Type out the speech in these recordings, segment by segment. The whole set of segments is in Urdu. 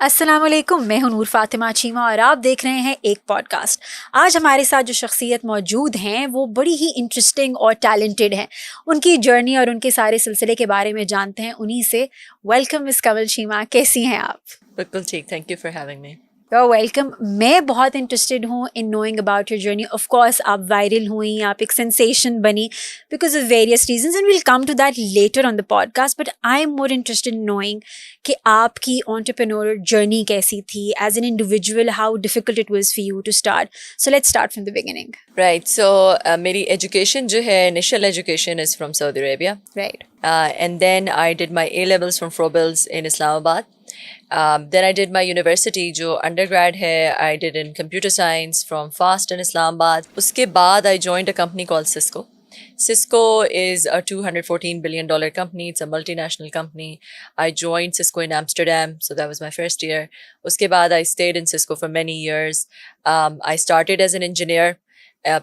السلام علیکم، میں ہوں نور فاطمہ چیمہ اور آپ دیکھ رہے ہیں ایک پوڈ کاسٹ۔ آج ہمارے ساتھ جو شخصیت موجود ہیں وہ بڑی ہی انٹرسٹنگ اور ٹیلنٹڈ ہیں۔ ان کی جرنی اور ان کے سارے سلسلے کے بارے میں جانتے ہیں انہی سے۔ ویلکم مس کنول چیمہ، کیسی ہیں آپ؟ بالکل ٹھیک، thank you for having me. Welcome. میں بہت انٹرسٹڈ ہوں in knowing about your journey. Of course آپ وائرل ہوئیں، آپ ایک سینسیشن بنی because of various reasons and will come to that later on the podcast, but I am more interested in knowing کہ آپ کی آنٹرپرینور جرنی کیسی تھی as an individual, how difficult it was for you to start. So let's start from the beginning. Right, so میری ایجوکیشن جو ہے، initial education is from Saudi Arabia, right, and then I did my A levels from Froebel's in Islamabad. Then I did my university جو undergrad ہے I did in computer science from FAST in Islamabad. اس کے بعد I joined a company called Cisco. Cisco is a $214 billion company. It's a multinational company. I joined Cisco in Amsterdam, so that was my first year. اس کے بعد I stayed in Cisco for many years. I started as an engineer.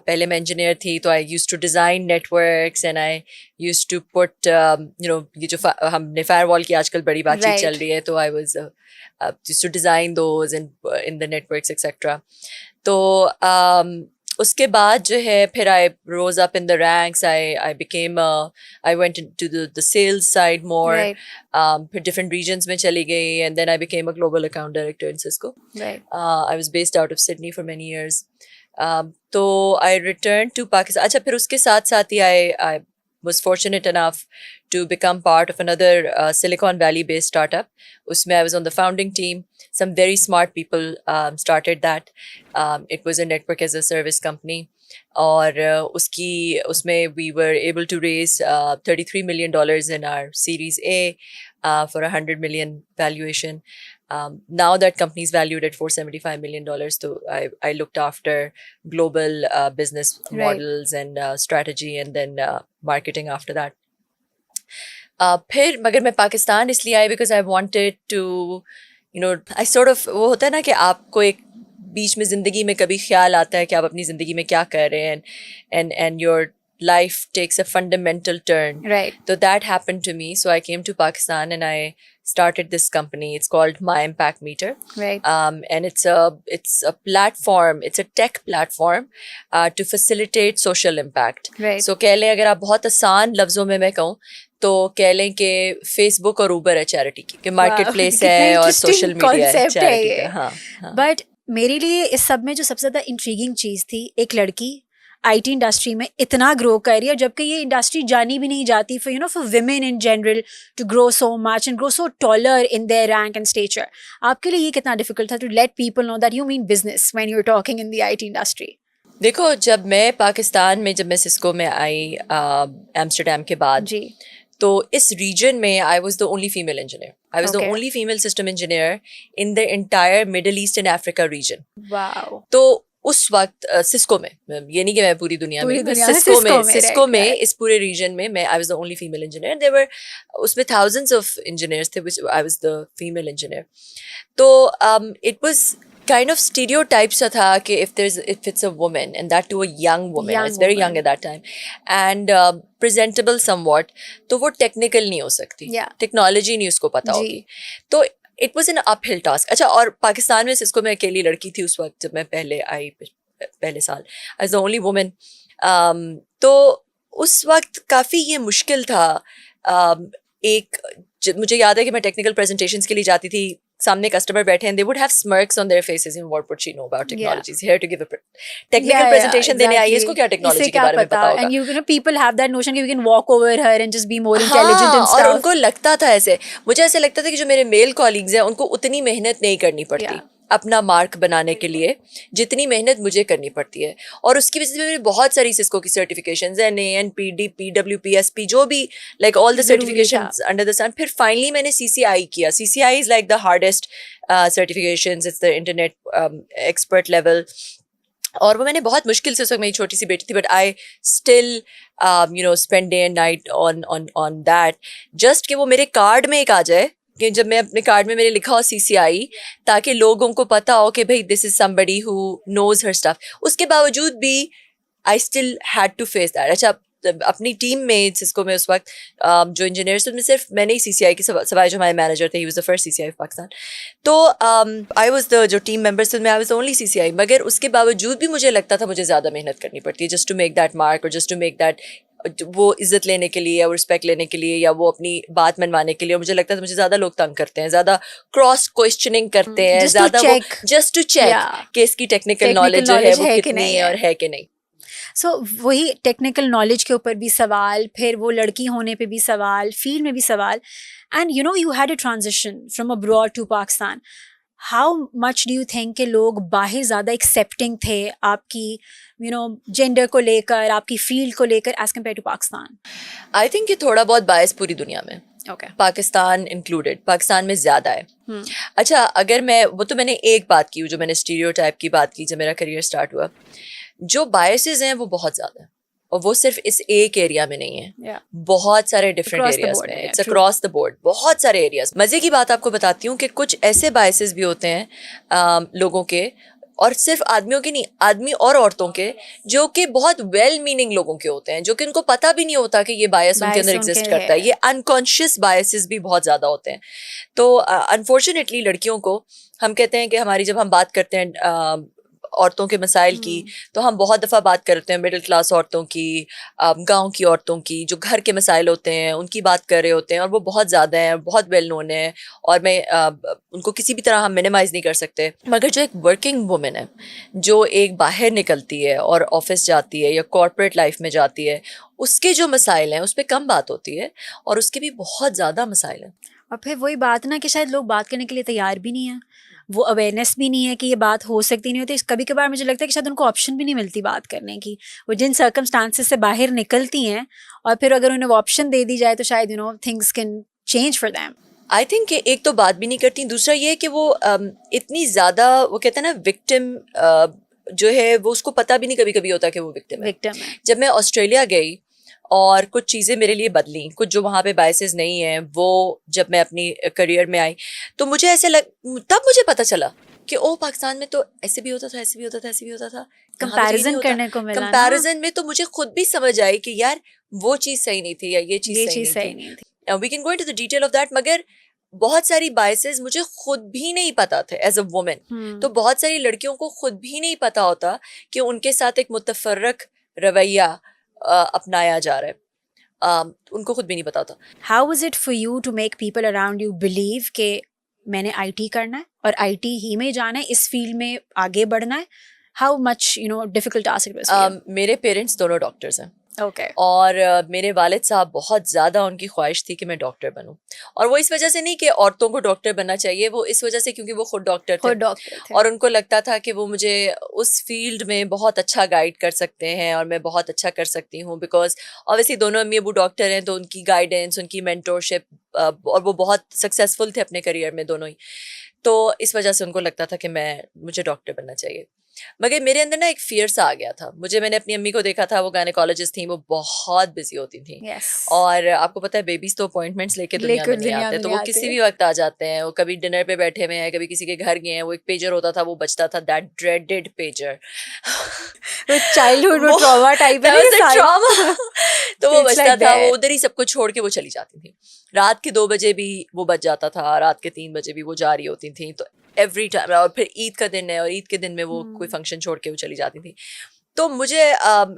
پہلے میں انجینئر تھی تو I use to design networks and I use to put یہ جو ہم نے فائر وال کی آج کل بڑی بات چیت چل رہی ہے، تو I was use to design those in the networks etcetera. تو اس کے بعد جو ہے پھر I rose up in the ranks, I became I went to the sales side more, پھر ڈفرنٹ ریجنس میں چلی گئی and then I became a global account director in Cisco. I was based out of Sydney for many years. تو آئی ریٹرن ٹو پاکستان. اچھا، پھر اس کے ساتھ ساتھ ہی I was fortunate enough to become part of اندر Silicon Valley based start up. اس میں I was on the founding team. Some very smart people started that. It was a network as a service company, اور اس میں we were able to raise $33 million in our Series A for $100 million valuation. Now that company is valued at $475 million. So I looked after global business models and strategy and then marketing after that. پھر مگر میں پاکستان اس لیے I because I wanted to I sort of وہ ہوتا ہے نا کہ آپ کو ایک بیچ میں زندگی میں کبھی خیال آتا ہے کہ آپ اپنی زندگی میں کیا کر رہے ہیں and your life takes a fundamental turn. Right. So that happened to me. So I came to Pakistan and I started this company. It's called My Impact Meter. Right. And it's a platform. It's a tech platform to facilitate social impact. Right. So کہہ لیں اگر آپ بہت آسان لفظوں میں کہوں تو کہہ لیں کہ فیس بک اور اوبر ہے چیریٹی کی، کہ مارکیٹ پلیس ہے اور سوشل میڈیا ہے چیریٹی کا. ہاں. بٹ میرے لیے اس سب میں جو سب سے زیادہ انٹریگنگ چیز تھی، ایک لڑکی آئی ٹی انڈسٹری میں اتنا گرو کر رہی ہے، جبکہ یہ انڈسٹری جانی بھی نہیں جاتی for women in general to grow so much and grow so taller in their rank and stature. آپ کے لیے یہ کتنا ڈیفیکلٹ تھا to let people know that you mean business when you are talking in the I T industry? دیکھو، جب میں پاکستان میں، جب میں سسکو میں آئی ایمسٹرڈیم کے بعد، جی، تو اس ریجن میں I was the only female engineer. I was the only female system engineer in the entire Middle East and Africa region. Wow. تو اس وقت سسکو میں، یہ نہیں کہ میں پوری دنیا میں، سسکو میں اس پورے ریجن میں I was the only female engineer. There were اس میں تھاؤزنڈس آف انجینئرس تھے which I was the female engineer. تو it was kind of stereotype سا تھا کہ if it's a woman and that to a young woman, I was very young at that time, and presentable somewhat, تو وہ technical نہیں ہو سکتی، ٹیکنالوجی نہیں اس کو پتہ ہوگی. تو it was an uphill task. اچھا، اور پاکستان میں سسکو میں اکیلی لڑکی تھی اس وقت جب میں پہلے آئی، پہلے سال I was the only woman. تو اس وقت کافی یہ مشکل تھا. ایک مجھے یاد ہے کہ میں ٹیکنیکل پریزنٹیشنس کے لیے جاتی تھی، سامنے کسٹمر بیٹھے ہیں، they would have smirks on their faces and what would she know about technology? Here to give a technical presentation دینے آئی ہے، اس کو کیا ٹیکنالوجی کے بارے میں پتا ہوگا. And you know people have that notion that you can walk over her and just be more intelligent and stuff. اور ان کو لگتا تھا ایسے، مجھے ایسے لگتا تھا کہ جو میرے میل کالیگز ہیں ان کو اتنی محنت نہیں کرنی پڑتی اپنا مارک بنانے کے لیے جتنی محنت مجھے کرنی پڑتی ہے. اور اس کی وجہ سے میری بہت ساری سسکو کی سرٹیفکیشنز ہیں، NAN, PWPSP، جو بھی like all the certifications under the sun. پھر فائنلی میں نے CCI کیا. CCI is like the hardest certifications, it's the internet expert level. اور وہ میں نے بہت مشکل سے، اس وقت میری چھوٹی سی بیٹی تھی، but I still spend day and night on that, just کہ وہ میرے کارڈ میں ایک آ جائے، کہ جب میں اپنے کارڈ میں میرے لکھا ہو CCI، تاکہ لوگوں کو پتا ہو کہ بھائی دس از somebody who knows her stuff. اس کے باوجود بھی I still had to face that. اچھا، اپنی ٹیم میں جس کو میں اس وقت جو انجینئرس میں صرف میں نے ہی CCI کی سوائے جو ہمارے مینیجر تھے, he was the first CCI of Pakistan, تو آئی واز دا جو ٹیم ممبرس میں آئی واز اونلی CCI, مگر اس کے باوجود بھی مجھے لگتا تھا مجھے زیادہ محنت کرنی پڑتی ہے just to make that mark, اور جسٹ ٹو میک دیٹ, وہ عزت لینے کے لیے یا وہ رسپیکٹ لینے کے لیے یا وہ اپنی بات منوانے کے لیے. مجھے لگتا ہے مجھے زیادہ لوگ تنگ کرتے ہیں, زیادہ کراس کوشچننگ کرتے ہیں, زیادہ جسٹ ٹو چیک کہ اس کی ٹیکنیکل نالج جو ہے وہ کتنی ہے اور ہے کہ نہیں. سو وہی ٹیکنیکل نالج کے اوپر بھی سوال, پھر وہ لڑکی ہونے پہ بھی سوال, فیلڈ میں بھی سوال, and you know you had a transition from abroad to Pakistan. How much do you think کہ لوگ باہر زیادہ ایکسیپٹنگ تھے آپ کی یو نو جینڈر کو لے کر, آپ کی فیلڈ کو لے کر as compare to Pakistan? I think کہ تھوڑا بہت باعث پوری دنیا میں, پاکستان انکلوڈیڈ, پاکستان میں زیادہ ہے. اچھا اگر میں نے ایک بات کی جو میں نے اسٹیریو ٹائپ کی بات کی جب میرا کریئر اسٹارٹ ہوا, جو بایسز ہیں وہ بہت زیادہ ہیں, اور وہ صرف اس ایک ایریا میں نہیں ہے, بہت سارے ڈفرینٹ ایریاز میں, اٹس اکراس دا بورڈ, بہت سارے ایریاز. مزے کی بات آپ کو بتاتی ہوں کہ کچھ ایسے بایسز بھی ہوتے ہیں لوگوں کے, اور صرف آدمیوں کے نہیں, آدمی اور عورتوں کے, جو کہ بہت ویل میننگ لوگوں کے ہوتے ہیں, جو کہ ان کو پتہ بھی نہیں ہوتا کہ یہ بایس ان کے اندر ایگزسٹ کرتا ہے. یہ انکانشیس بایسز بھی بہت زیادہ ہوتے ہیں. تو انفارچونیٹلی لڑکیوں کو ہم کہتے ہیں کہ ہماری جب ہم بات کرتے ہیں عورتوں کے مسائل کی, تو ہم بہت دفعہ بات کرتے ہیں مڈل کلاس عورتوں کی, گاؤں کی عورتوں کی, جو گھر کے مسائل ہوتے ہیں ان کی بات کر رہے ہوتے ہیں, اور وہ بہت زیادہ ہیں, بہت ویل نون ہیں, اور میں ان کو کسی بھی طرح ہم منیمائز نہیں کر سکتے. مگر جو ایک ورکنگ وومن ہے, جو ایک باہر نکلتی ہے اور آفس جاتی ہے یا کارپوریٹ لائف میں جاتی ہے, اس کے جو مسائل ہیں اس پہ کم بات ہوتی ہے, اور اس کے بھی بہت زیادہ مسائل ہیں. اور پھر وہی بات نا کہ شاید لوگ بات کرنے کے لیے تیار بھی نہیں ہیں, وہ اویئرنیس بھی نہیں ہے کہ یہ بات ہو سکتی نہیں ہوتی. کبھی کبھار مجھے لگتا ہے کہ شاید ان کو آپشن بھی نہیں ملتی بات کرنے کی. وہ جن سرکمسٹانسز سے باہر نکلتی ہیں, اور پھر اگر انہیں وہ آپشن دے دی جائے تو شاید you know things can change for them. I think کہ ایک تو بات بھی نہیں کرتی, دوسرا یہ کہ وہ اتنی زیادہ, وہ کہتے ہیں نا وکٹم جو ہے, وہ اس کو پتہ بھی نہیں کبھی کبھی ہوتا کہ وہ وکٹم ہے. جب میں آسٹریلیا گئی اور کچھ چیزیں میرے لیے بدلیں, کچھ جو وہاں پہ بایسز نہیں ہیں وہ جب میں اپنی کریئر میں آئی, تو مجھے ایسے تب مجھے پتہ چلا کہ او پاکستان میں تو ایسے بھی ہوتا تھا, ایسے بھی ہوتا تھا, ایسے بھی ہوتا تھا. کمپیریزن کرنے کو ملا, کمپیریزن میں تو مجھے خود بھی سمجھ آئی کہ یار وہ چیز صحیح نہیں تھی یا یہ چیز صحیح نہیں تھی. We can go into the detail of that. مگر بہت ساری بایسز مجھے خود بھی نہیں پتا تھے ایز اے وومن. تو بہت ساری لڑکیوں کو خود بھی نہیں پتا ہوتا کہ ان کے ساتھ ایک متفرق رویہ اپنایا جا رہا ہے, ان کو خود بھی نہیں پتا ہوتا. How is it for you to make people around you believe کہ میں نے IT کرنا ہے اور IT ہی میں جانا ہے, اس فیلڈ میں آگے بڑھنا ہے؟ How much you know difficult task was for you? میرے پیرنٹس دونوں ڈاکٹرز ہیں. اوکے. اور میرے والد صاحب بہت زیادہ ان کی خواہش تھی کہ میں ڈاکٹر بنوں, اور وہ اس وجہ سے نہیں کہ عورتوں کو ڈاکٹر بننا چاہیے, وہ اس وجہ سے کیونکہ وہ خود ڈاکٹر تھے, اور ان کو لگتا تھا کہ وہ مجھے اس فیلڈ میں بہت اچھا گائیڈ کر سکتے ہیں اور میں بہت اچھا کر سکتی ہوں, بیکاز اوبیسلی دونوں امی ابو ڈاکٹر ہیں, تو ان کی گائیڈنس, ان کی مینٹورشپ, اور وہ بہت سکسیزفل تھے اپنے کریئر میں دونوں ہی, تو اس وجہ سے ان کو لگتا تھا کہ مجھے ڈاکٹر بننا چاہیے. مگر میرے اندر نا ایک فیئر سا آ گیا تھا. میں نے اپنی امی کو دیکھا تھا, وہ گائنیکالوجسٹ تھیں, وہ بہت بزی ہوتی تھیں, اور آپ کو پتہ ہے بیبیز تو اپوائنٹمنٹس لے کے دنیا میں نہیں آتے, تو وہ کسی بھی وقت آ جاتے ہیں. وہ کبھی ڈنر پہ بیٹھے ہوئے ہیں, کبھی کسی کے گھر گئے ہیں, وہ ایک پیجر ہوتا تھا, وہ بجتا تھا, that dreaded pager, childhood trauma type ہے, تو وہ بجتا تھا, وہ ادھر ہی سب کو چھوڑ کے وہ چلی جاتی تھیں. رات کے 2 بجے بھی وہ بج جاتا تھا, رات کے 3 بجے بھی وہ جا رہی ہوتی تھیں, تو ایوری ٹائم. اور پھر عید کا دن ہے, اور عید کے دن میں وہ کوئی فنکشن چھوڑ کے وہ چلی جاتی تھی. تو مجھے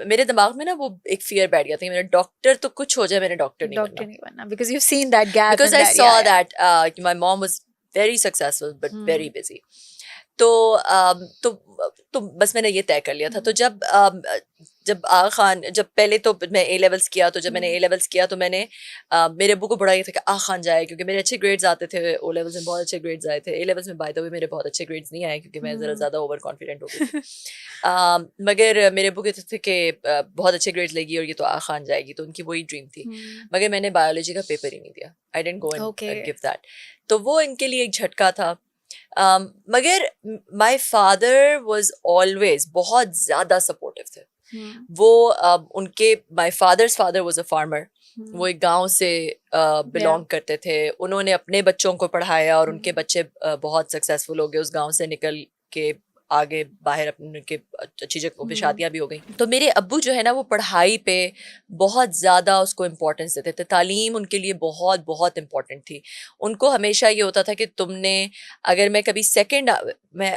میرے دماغ میں نا وہ ایک فیئر بیٹھ گیا تھا کہ میرا ڈاکٹر تو کچھ ہو جائے, میں نے ڈاکٹر نہیں بننا, because you've seen that gap, because I saw that my mom was very successful but very busy. تو بس میں نے یہ طے کر لیا تھا. تو جب آغا خان, جب پہلے تو میں اے لیولس کیا, تو جب میں نے اے لیولس کیا تو میں نے میرے ابو کو بڑا یہ تھا کہ آغا خان جائے, کیونکہ میرے اچھے گریڈز آتے تھے, او لیولس میں بہت اچھے گریڈز آئے تھے. اے لیولس میں بائی دا وے میرے بہت اچھے گریڈز نہیں آئے, کیونکہ میں ذرا زیادہ اوور کانفیڈنٹ ہو گئی. مگر میرے ابو کہتے تھے کہ بہت اچھے گریڈز لے گی اور یہ تو آغا خان جائے گی, تو ان کی وہی ڈریم تھی. مگر میں نے بایولوجی کا پیپر ہی نہیں دیا. I didn't go and give that. تو وہ ان کے لیے ایک جھٹکا تھا. مگر مائی فادر واز آلویز بہت زیادہ سپورٹیو تھے. وہ ان کے my father's father was a farmer. وہ ایک گاؤں سے بلانگ کرتے تھے. انہوں نے اپنے بچوں کو پڑھایا, اور ان کے بچے بہت سکسیزفل ہو گئے اس گاؤں سے نکل کے, آگے باہر اپنے کے اچھی جگہوں پہ شادیاں بھی ہو گئیں. تو میرے ابو جو ہے نا وہ پڑھائی پہ بہت زیادہ اس کو امپورٹنس دیتے تھے. تعلیم ان کے لیے بہت بہت امپورٹنٹ تھی. ان کو ہمیشہ یہ ہوتا تھا کہ تم نے, اگر میں کبھی سیکنڈ, میں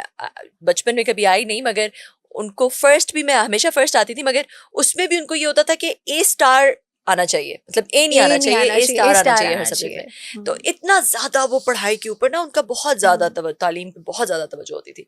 بچپن میں کبھی آئی نہیں, مگر ان کو فرسٹ بھی, میں ہمیشہ فرسٹ آتی تھی, مگر اس میں بھی ان کو یہ ہوتا تھا کہ اے اسٹار آنا چاہیے, مطلب اے نہیں آنا چاہیے, اے اسٹار آنا چاہیے ہر سبجیکٹ میں. تو اتنا زیادہ وہ پڑھائی کے اوپر نا ان کا بہت زیادہ تعلیم پہ بہت زیادہ توجہ ہوتی تھی.